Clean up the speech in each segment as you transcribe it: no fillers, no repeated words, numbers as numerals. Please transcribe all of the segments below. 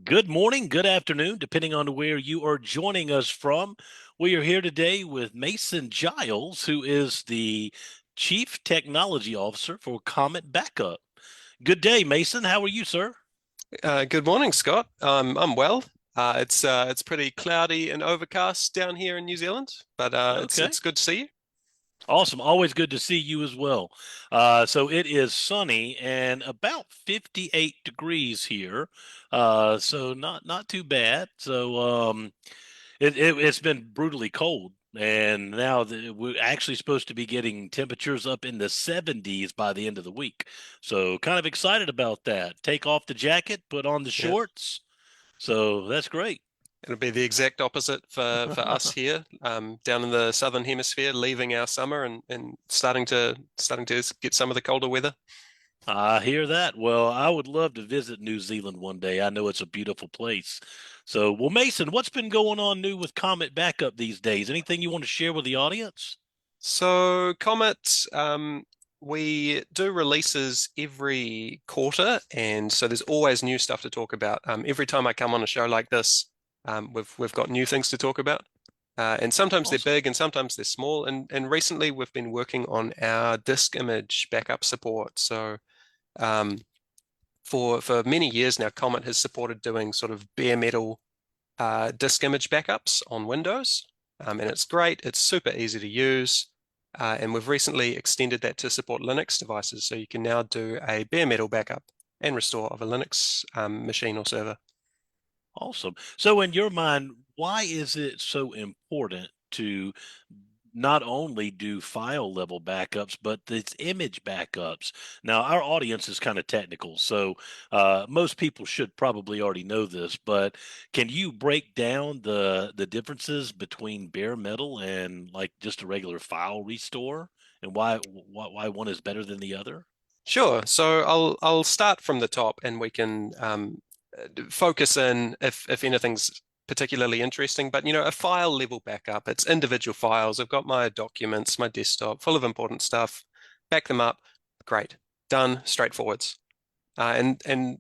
Good morning, good afternoon, depending on where you are joining us from. We are here today with Mason Giles, who is the Chief Technology Officer for Comet Backup. Good day, Mason. How are you, sir? Good morning, Scott. I'm well. It's pretty cloudy and overcast down here in New Zealand, but Okay. it's good to see you. Awesome. Always good to see you as well. So it is sunny and about 58 degrees here. So not too bad. It's been brutally cold, and now we're actually supposed to be getting temperatures up in the 70s by the end of the week. So kind of excited about that. Take off the jacket, put on the Yeah, shorts. So that's great. it'll be the exact opposite for us here, down in the southern hemisphere, leaving our summer and starting to get some of the colder weather. I hear that. Well, I would love to visit New Zealand one day. I know it's a beautiful place. So, well, Mason, what's been going on new with Comet Backup these days? Anything you want to share with the audience? So Comet, we do releases every quarter, and so there's always new stuff to talk about. Every time I come on a show like this, we've got new things to talk about, and sometimes they're Awesome. big and sometimes they're small. And recently we've been working on our disk image backup support. So um, for many years now, Comet has supported doing sort of bare metal disk image backups on Windows, and it's great. It's super easy to use. And we've recently extended that to support Linux devices. So you can now do a bare metal backup and restore of a Linux machine or server. Awesome. So, in your mind, why is it so important to not only do file level backups, but it's image backups? Now, our audience is kind of technical, so most people should probably already know this, but can you break down the differences between bare metal and like just a regular file restore, and why one is better than the other? Sure. So I'll start from the top, and we can focus in if anything's particularly interesting. But a file level backup, it's individual files. I've got my documents, my desktop, full of important stuff. Back them up. Great. Done. Straightforwards. And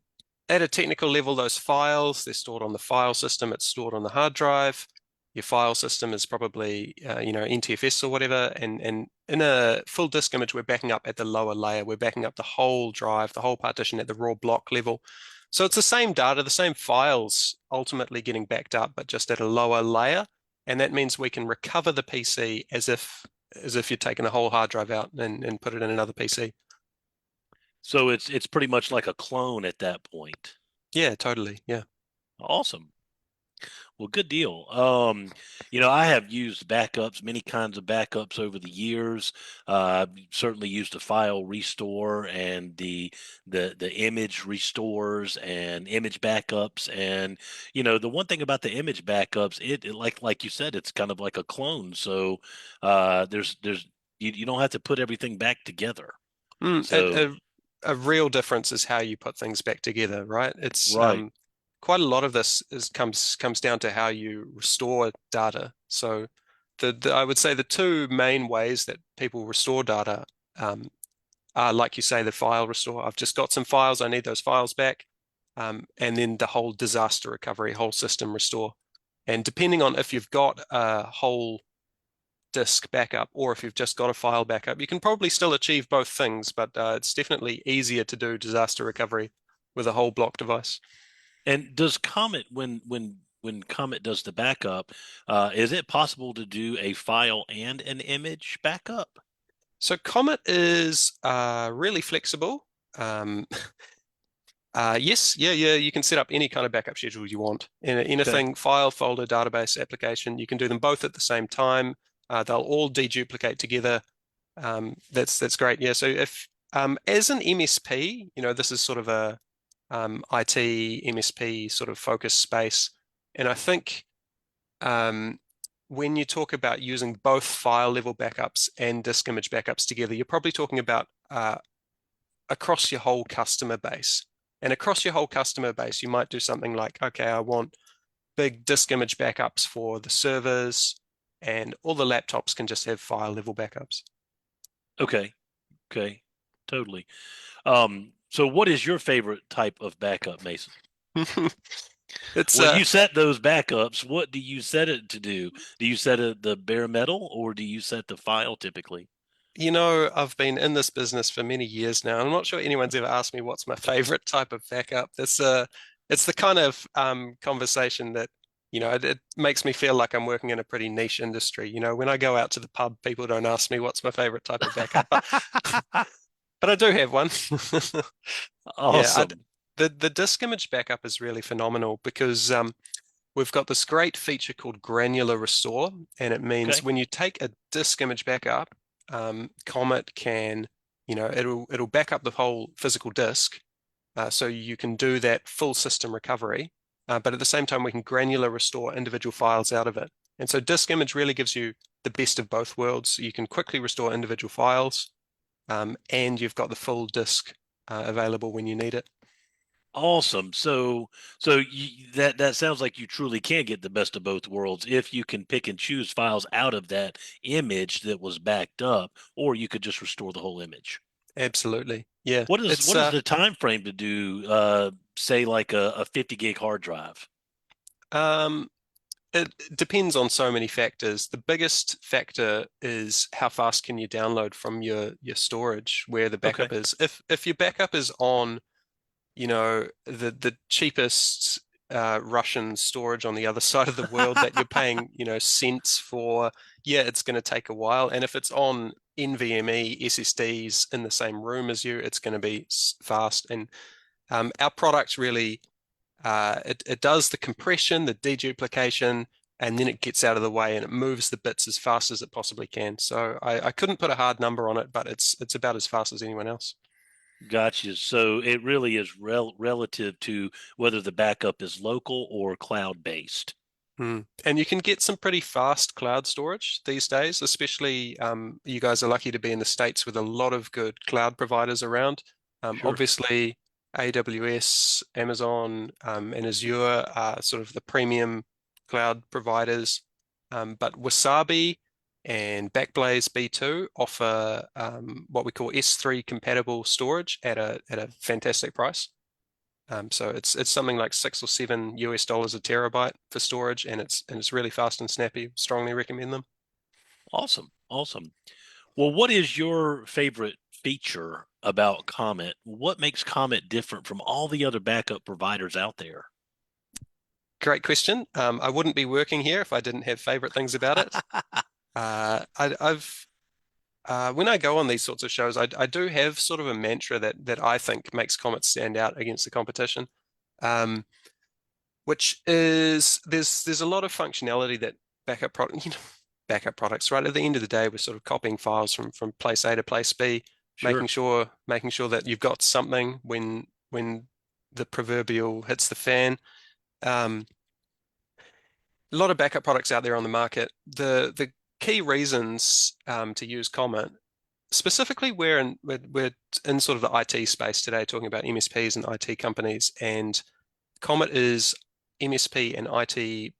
at a technical level, those files, they're stored on the file system. It's stored on the hard drive. Your file system is probably NTFS or whatever. And in a full disk image, we're backing up at the lower layer. We're backing up the whole drive, the whole partition at the raw block level. So it's the same data, the same files ultimately getting backed up, but just at a lower layer. And that means we can recover the PC as if you're taking a whole hard drive out and put it in another PC. So it's pretty much like a clone at that point. Yeah, totally. Yeah. Awesome. Well, good deal. I have used backups, many kinds of backups over the years. I've certainly used the file restore and the image restores and image backups. And the one thing about the image backups, like you said, it's kind of like a clone. So there's you don't have to put everything back together. Mm, So a real difference is how you put things back together, right? It's right. quite a lot of this comes down to how you restore data. So I would say the two main ways that people restore data are, like you say, the file restore. I've just got some files, I need those files back, and then the whole disaster recovery, whole system restore. And depending on if you've got a whole disk backup or if you've just got a file backup, you can probably still achieve both things, but it's definitely easier to do disaster recovery with a whole block device. And does Comet when Comet does the backup, is it possible to do a file and an image backup? So Comet is really flexible. Um, yes, yeah, you can set up any kind of backup schedule you want. Okay. Anything, file, folder, database, application, you can do them both at the same time. They'll all deduplicate together. That's great. Yeah. So if as an MSP, this is sort of a IT MSP sort of focus space, and I think um, when you talk about using both file level backups and disk image backups together, you're probably talking about across your whole customer base. And across your whole customer base, you might do something like, okay, I want big disk image backups for the servers, and all the laptops can just have file level backups. Okay. Okay. Totally. So what is your favorite type of backup, Mason? It's When you set those backups, what do you set it to do? Do you set it the bare metal or do you set the file typically? I've been in this business for many years now. I'm not sure anyone's ever asked me what's my favorite type of backup. It's the kind of conversation that, it makes me feel like I'm working in a pretty niche industry. When I go out to the pub, people don't ask me what's my favorite type of backup, but I do have one. Yeah, Awesome. the disk image backup is really phenomenal because we've got this great feature called granular restore, and it means Okay. when you take a disk image backup, Comet can, it'll back up the whole physical disk, so you can do that full system recovery, but at the same time we can granular restore individual files out of it. And so disk image really gives you the best of both worlds. You can quickly restore individual files, and you've got the full disk available when you need it. Awesome. That sounds like you truly can get the best of both worlds if you can pick and choose files out of that image that was backed up, or you could just restore the whole image. Absolutely. Yeah. What is the time frame to do say like a 50 gig hard drive? Um, it depends on so many factors. The biggest factor is how fast can you download from your storage where the Okay. backup is. If your backup is on, the cheapest Russian storage on the other side of the world that you're paying, cents for, yeah, it's going to take a while. And if it's on NVMe SSDs in the same room as you, it's going to be fast. And our product really it does the compression, the deduplication, and then it gets out of the way and it moves the bits as fast as it possibly can. So I couldn't put a hard number on it, but it's about as fast as anyone else. Gotcha. So it really is relative to whether the backup is local or cloud based. And you can get some pretty fast cloud storage these days, especially you guys are lucky to be in the States with a lot of good cloud providers around. Sure. Obviously, AWS, Amazon, and Azure are sort of the premium cloud providers. But Wasabi and Backblaze B2 offer what we call S3 compatible storage at a fantastic price. So it's something like $6 or $7 a terabyte for storage, and it's really fast and snappy. Strongly recommend them. Awesome. Awesome. Well, what is your favorite feature about Comet? What makes Comet different from all the other backup providers out there? Great question. I wouldn't be working here if I didn't have favorite things about it. I've when I go on these sorts of shows, I do have sort of a mantra that I think makes Comet stand out against the competition, um, which is there's a lot of functionality that backup product, backup products, right? At the end of the day, we're sort of copying files from place A to place B, making Sure. sure making sure that you've got something when the proverbial hits the fan. Um, a lot of backup products out there on the market. The key reasons to use Comet, specifically we're in sort of the IT space today, talking about MSPs and IT companies, and Comet is MSP and IT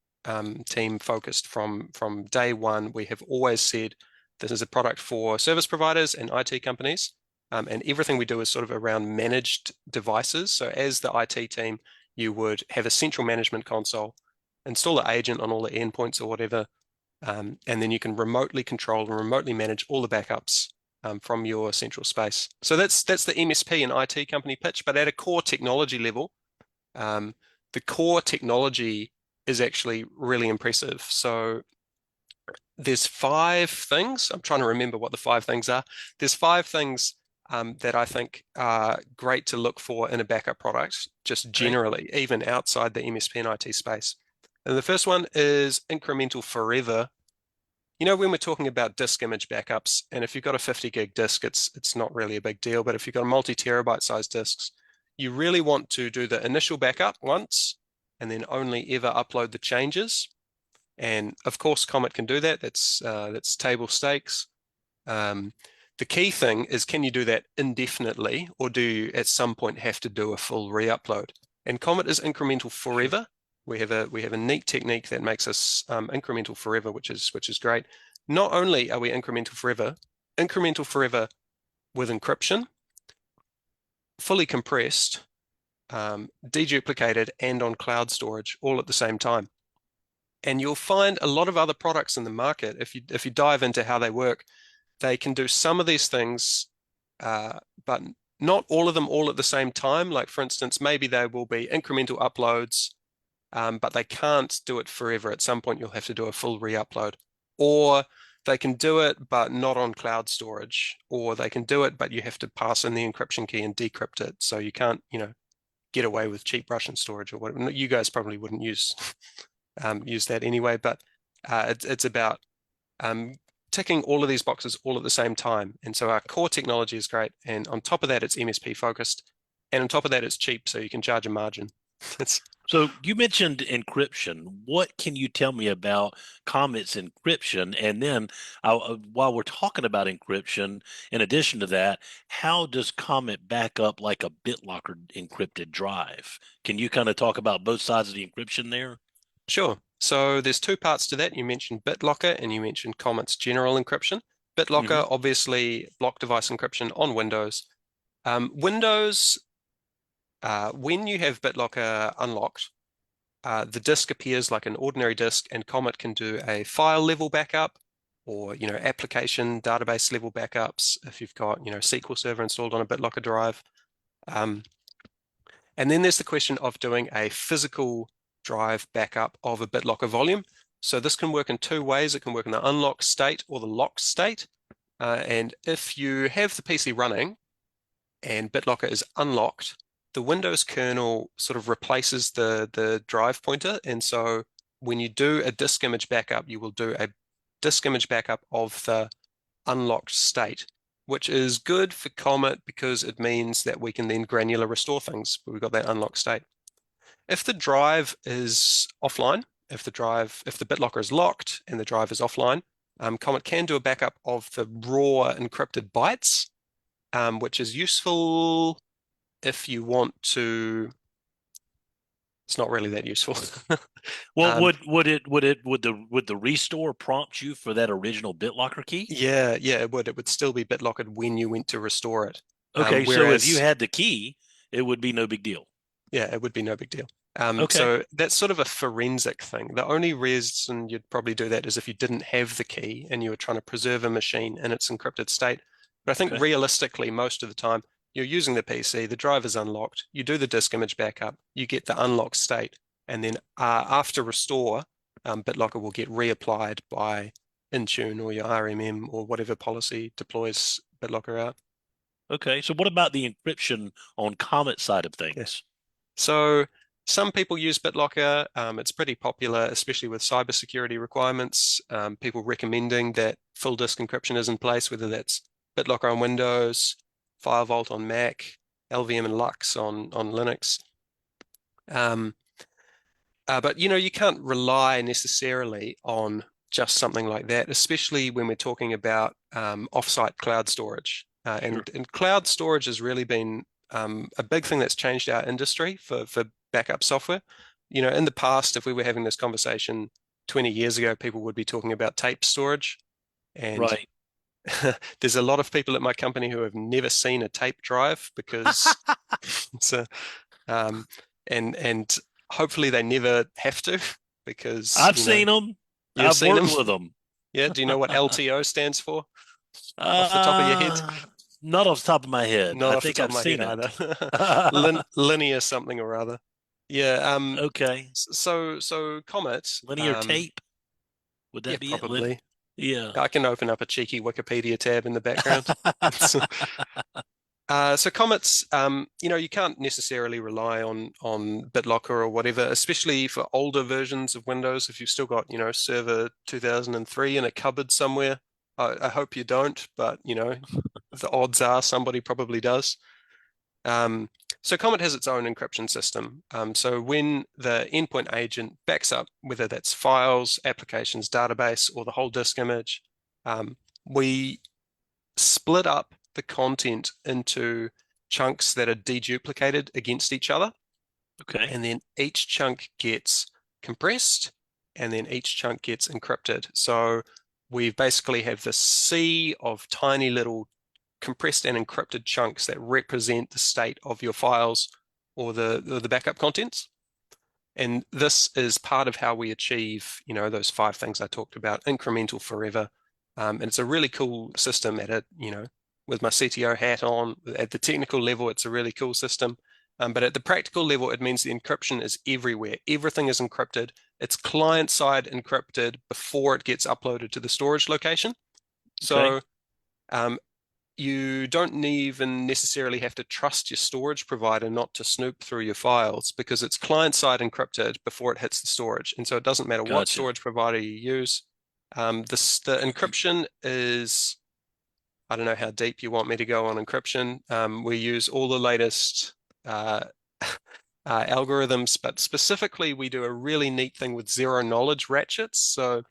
team focused from day one. We have always said this is a product for service providers and IT companies, and everything we do is sort of around managed devices. So as the IT team, you would have a central management console, install an agent on all the endpoints or whatever, and then you can remotely control and remotely manage all the backups from your central space. So that's the MSP and IT company pitch, but at a core technology level, um, the core technology is actually really impressive. So there's 5 things. I'm trying to remember what the 5 things are. There's 5 things that I think are great to look for in a backup product, just Okay. generally, even outside the MSP and IT space. And the first one is incremental forever. When we're talking about disk image backups, and if you've got a 50 gig disk, it's not really a big deal. But if you've got multi-terabyte size disks, you really want to do the initial backup once and then only ever upload the changes. And of course, Comet can do that. That's table stakes. Um, the key thing is, can you do that indefinitely, or do you at some point have to do a full re-upload? And Comet is incremental Sure. forever. We have a neat technique that makes us incremental forever, which is great. Not only are we incremental forever, incremental forever with encryption, fully compressed, deduplicated, and on cloud storage all at the same time. And you'll find a lot of other products in the market, if you dive into how they work, they can do some of these things, but not all of them all at the same time. Like, for instance, maybe there will be incremental uploads, but they can't do it forever. At some point, you'll have to do a full re-upload. Or they can do it, but not on cloud storage. Or they can do it, but you have to pass in the encryption key and decrypt it. So you can't, get away with cheap Russian storage or whatever. You guys probably wouldn't use that anyway, but it's about ticking all of these boxes all at the same time. And so our core technology is great. And on top of that, it's MSP focused. And on top of that, it's cheap, so you can charge a margin. So you mentioned encryption. What can you tell me about Comet's encryption? And then while we're talking about encryption, in addition to that, how does Comet back up like a BitLocker encrypted drive? Can you kind of talk about both sides of the encryption there? Sure. So there's two parts to that. You mentioned BitLocker and you mentioned Comet's general encryption. BitLocker, Hmm. obviously, block device encryption on Windows. Windows, when you have BitLocker unlocked, the disk appears like an ordinary disk, and Comet can do a file level backup or application database level backups if you've got SQL Server installed on a BitLocker drive. And then there's the question of doing a physical drive backup of a BitLocker volume. So this can work in two ways. It can work in the unlocked state or the locked state. And if you have the PC running and BitLocker is unlocked, the Windows kernel sort of replaces the drive pointer. And so when you do a disk image backup, you will do a disk image backup of the unlocked state, which is good for Comet because it means that we can then granular restore things, but we've got that unlocked state. If the drive is offline, if the BitLocker is locked and the drive is offline, Comet can do a backup of the raw encrypted bytes, which is useful if you want to. It's not really that useful. Well, Um, would the restore prompt you for that original BitLocker key? yeah, it would. It would still be BitLockered when you went to restore it. Okay, so if you Whereas, had the key, it would be no big deal. yeah, it would be no big deal. Okay, So that's sort of a forensic thing. The only reason you'd probably do that is if you didn't have the key and you were trying to preserve a machine in its encrypted state. But I think okay, realistically, most of the time, you're using the PC, the drive is unlocked, you do the disk image backup, you get the unlocked state, and then after restore, BitLocker will get reapplied by Intune or your RMM or whatever policy deploys BitLocker out. okay. So what about the encryption on Comet side of Yeah. things? So some people use BitLocker. It's pretty popular, especially with cybersecurity requirements. People recommending that full disk encryption is in place, whether that's BitLocker on Windows, FireVault on Mac, LVM and Lux on Linux. Um, but you can't rely necessarily on just something like that, especially when we're talking about offsite cloud storage. Sure. And cloud storage has really been a big thing that's changed our industry for backup software. In the past, if we were having this conversation 20 years ago, people would be talking about tape storage. And Right. there's a lot of people at my company who have never seen a tape drive because it's a, um, and hopefully they never have to because, I've seen them. you've I've seen them. worked with them. Yeah. Do you know what LTO stands for off the top of your head? Uh, Not off the top of my head. Not I off the think top of I've my head seen it. either. Linear something or other. Yeah. Okay. So Comet, Linear tape. Would yeah, that be it? probably. Yeah. I can open up a cheeky Wikipedia tab in the background. So Comets, you can't necessarily rely on BitLocker or whatever, especially for older versions of Windows. If you've still got, Server 2003 in a cupboard somewhere, I hope you don't, but the odds are somebody probably does. So Comet has its own encryption system. So when the endpoint agent backs up, whether that's files, applications, database, or the whole disk image, we split up the content into chunks that are deduplicated against each other. Okay. And then each chunk gets compressed and then each chunk gets encrypted. So we basically have this sea of tiny little compressed and encrypted chunks that represent the state of your files or the backup contents. And this is part of how we achieve, those 5 things I talked about, incremental forever. And it's a really cool system at it, with my CTO hat on. At the technical level, it's a really cool system. But at the practical level, it means the encryption is everywhere. Everything is encrypted. It's client-side encrypted before it gets uploaded to the storage location. Okay. So um, you don't even necessarily have to trust your storage provider not to snoop through your files because it's client-side encrypted before it hits the storage. And so it doesn't matter what Gotcha. storage provider you use. The encryption is, I don't know how deep you want me to go on encryption. We use all the latest uh, algorithms, but specifically we do a really neat thing with zero knowledge ratchets. So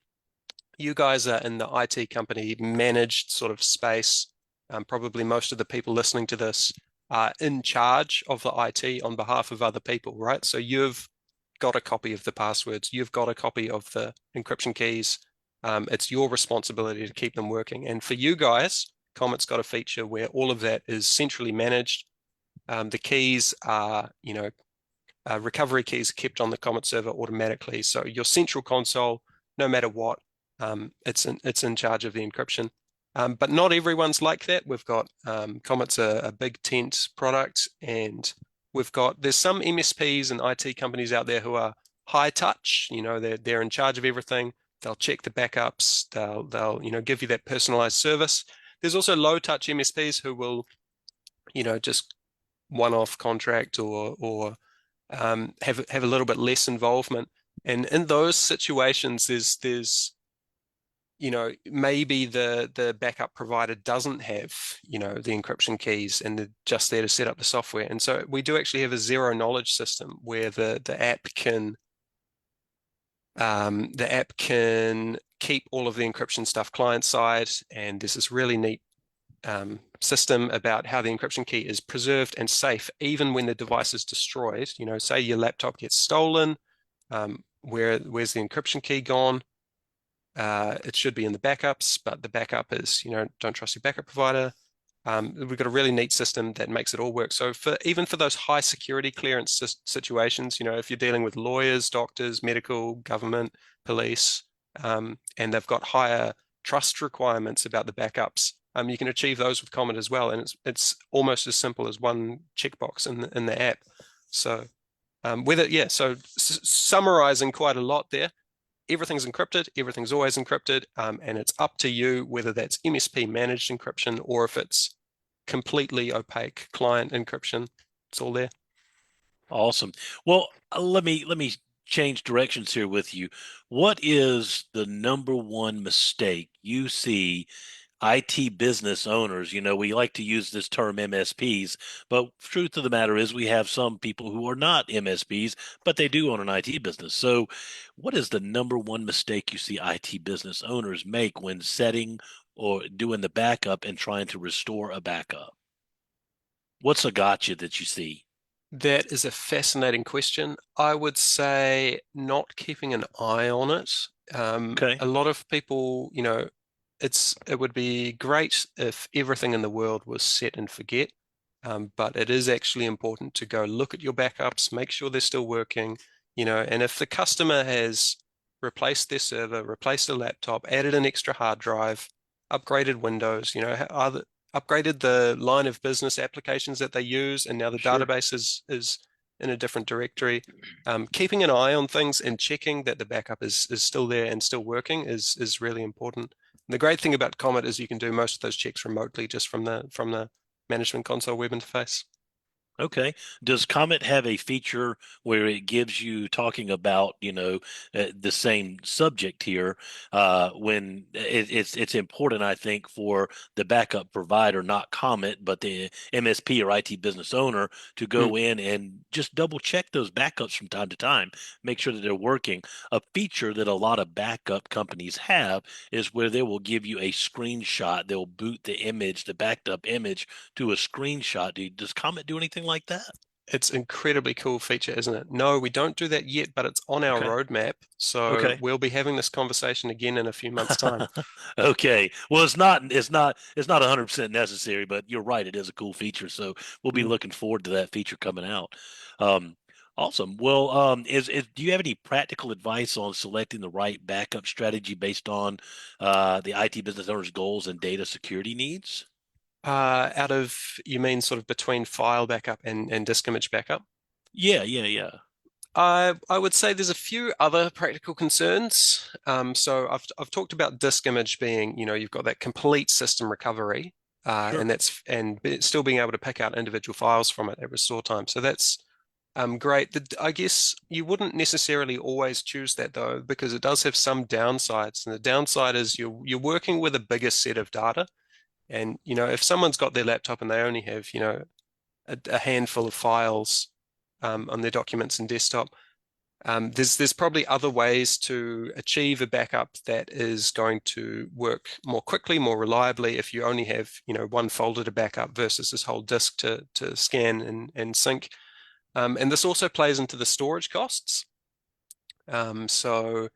you guys are in the IT company managed sort of space. Probably most of the people listening to this are in charge of the IT on behalf of other people, right? So you've got a copy of the passwords, you've got a copy of the encryption keys. It's your responsibility to keep them working. And for you guys, Comet's got a feature where all of that is centrally managed. The keys are, recovery keys are kept on the Comet server automatically. So your central console, no matter what, it's in charge of the encryption. But not everyone's like that. We've got Comet's a big tent product, and there's some MSPs and IT companies out there who are high touch. They're in charge of everything. They'll check the backups. They'll give you that personalized service. There's also low touch MSPs who will just one-off contract or have a little bit less involvement. And in those situations, there's maybe the backup provider doesn't have the encryption keys and they're just there to set up the software. And so we do actually have a zero knowledge system where the app can keep all of the encryption stuff client side, and there's this really neat system about how the encryption key is preserved and safe even when the device is destroyed. Say your laptop gets stolen, where's the encryption key gone? It should be in the backups, but the backup is, don't trust your backup provider. We've got a really neat system that makes it all work. So even for those high security clearance situations, if you're dealing with lawyers, doctors, medical, government, police, and they've got higher trust requirements about the backups, you can achieve those with Comet as well. And it's almost as simple as one checkbox in the app. So summarizing quite a lot there. Everything's encrypted, everything's always encrypted, and it's up to you whether that's MSP managed encryption or if it's completely opaque client encryption. It's all there. Awesome. Well, let me change directions here with you. What is the number one mistake you see IT business owners? We like to use this term MSPs, but truth of the matter is we have some people who are not MSPs, but they do own an IT business. So, what is the number one mistake you see IT business owners make when setting or doing the backup and trying to restore a backup? What's a gotcha that you see? That is a fascinating question. I would say not keeping an eye on it. Okay. A lot of people, it would be great if everything in the world was set and forget. But it is actually important to go look at your backups, make sure they're still working, and if the customer has replaced their server, replaced a laptop, added an extra hard drive, upgraded Windows, upgraded the line of business applications that they use, and now the Sure. database is in a different directory. Keeping an eye on things and checking that the backup is still there and still working is really important. The great thing about Comet is you can do most of those checks remotely just from the management console web interface. Okay. Does Comet have a feature where it gives you talking about, the same subject here, when it's important, I think, for the backup provider, not Comet, but the MSP or IT business owner to Hmm. go in and just double check those backups from time to time, make sure that they're working. A feature that a lot of backup companies have is where they will give you a screenshot. They'll boot the image, the backed up image to a screenshot. Does Comet do anything like that? It's incredibly cool feature, isn't it? No, we don't do that yet, but it's on our Okay. roadmap. So Okay. we'll be having this conversation again in a few months' time. Okay. Well, it's not 100% necessary, but you're right. It is a cool feature. So we'll be Mm. looking forward to that feature coming out. Um, awesome. Well, do you have any practical advice on selecting the right backup strategy based on the IT business owner's goals and data security needs? Out of, you mean sort of between file backup and disk image backup? Yeah, yeah, yeah. I would say there's a few other practical concerns. So I've talked about disk image being, you've got that complete system recovery, Sure. still being able to pick out individual files from it at restore time. So that's great. I guess you wouldn't necessarily always choose that though, because it does have some downsides. And the downside is you're working with a bigger set of data. And if someone's got their laptop and they only have, a handful of files on their documents and desktop, there's probably other ways to achieve a backup that is going to work more quickly, more reliably if you only have, one folder to backup versus this whole disk to scan and sync. And this also plays into the storage costs. So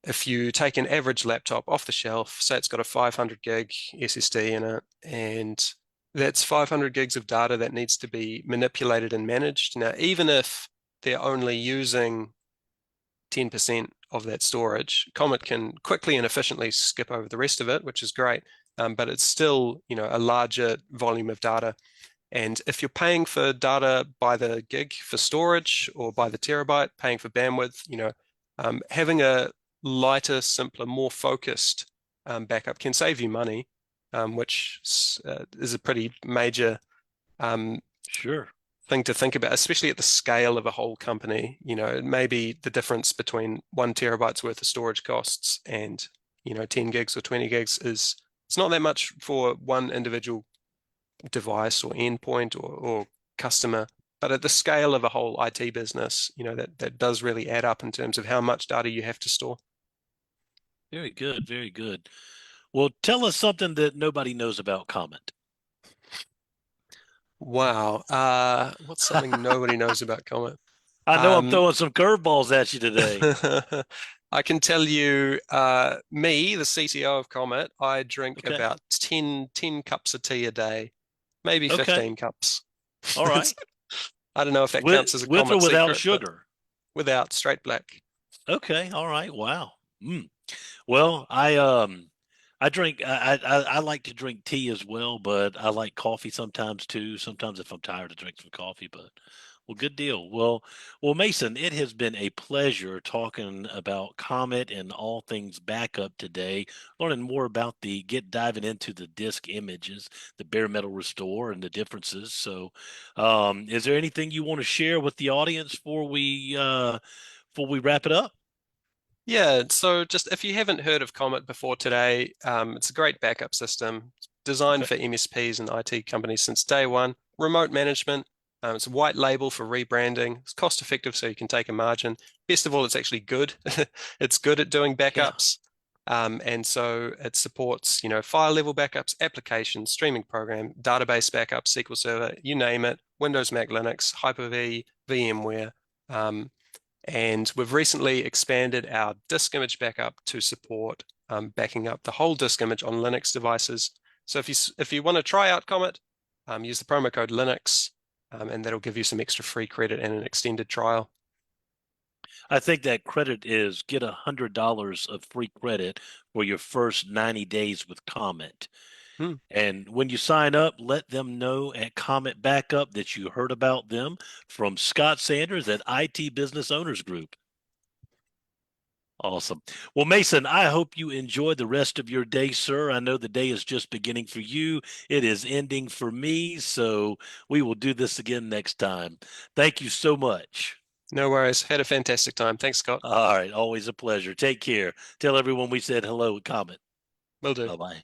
if you take an average laptop off the shelf, say it's got a 500 gig SSD in it, and that's 500 gigs of data that needs to be manipulated and managed. Now, even if they're only using 10% of that storage, Comet can quickly and efficiently skip over the rest of it, which is great. But it's still, a larger volume of data. And if you're paying for data by the gig for storage or by the terabyte, paying for bandwidth, having a lighter, simpler, more focused backup can save you money, which is a pretty major um, Sure. thing to think about, especially at the scale of a whole company. Maybe the difference between 1 terabyte's worth of storage costs and 10 gigs or 20 gigs is it's not that much for one individual device or endpoint or customer. But at the scale of a whole IT business, that does really add up in terms of how much data you have to store. Very good. Very good. Well, tell us something that nobody knows about Comet. Wow. What's something nobody knows about Comet? I know I'm Um, throwing some curveballs at you today. I can tell you, me, the CTO of Comet, I drink Okay. about 10 cups of tea a day, maybe Okay. 15 cups. All right. I don't know if that With counts as a with or Comet without secret, but sugar. without straight black. Okay. All right. Wow. Mm. Well, I drink I like to drink tea as well, but I like coffee sometimes too. Sometimes if I'm tired, I drink some coffee, but well, good deal. Well, Mason, it has been a pleasure talking about Comet and all things backup today, learning more about diving into the disk images, the bare metal restore and the differences. So, is there anything you want to share with the audience before we wrap it up? Yeah, so just if you haven't heard of Comet before today, it's a great backup system designed Okay. for MSPs and IT companies since day one. Remote management, it's a white label for rebranding. It's cost effective, so you can take a margin. Best of all, it's actually good. It's good at doing Yeah. backups. And so it supports, file level backups, applications, streaming program, database backups, SQL Server, you name it, Windows, Mac, Linux, Hyper-V, VMware. Um, and we've recently expanded our disk image backup to support backing up the whole disk image on Linux devices. So if you want to try out Comet, use the promo code Linux, and that'll give you some extra free credit and an extended trial. I think that credit is get $100 of free credit for your first 90 days with Comet. Hmm. And when you sign up, let them know at Comet Backup that you heard about them from Scott Sanders at IT Business Owners Group. Awesome. Well, Mason, I hope you enjoy the rest of your day, sir. I know the day is just beginning for you. It is ending for me, so we will do this again next time. Thank you so much. No worries. Had a fantastic time. Thanks, Scott. All right, always a pleasure. Take care. Tell everyone we said hello at Comet. Will do. Bye bye.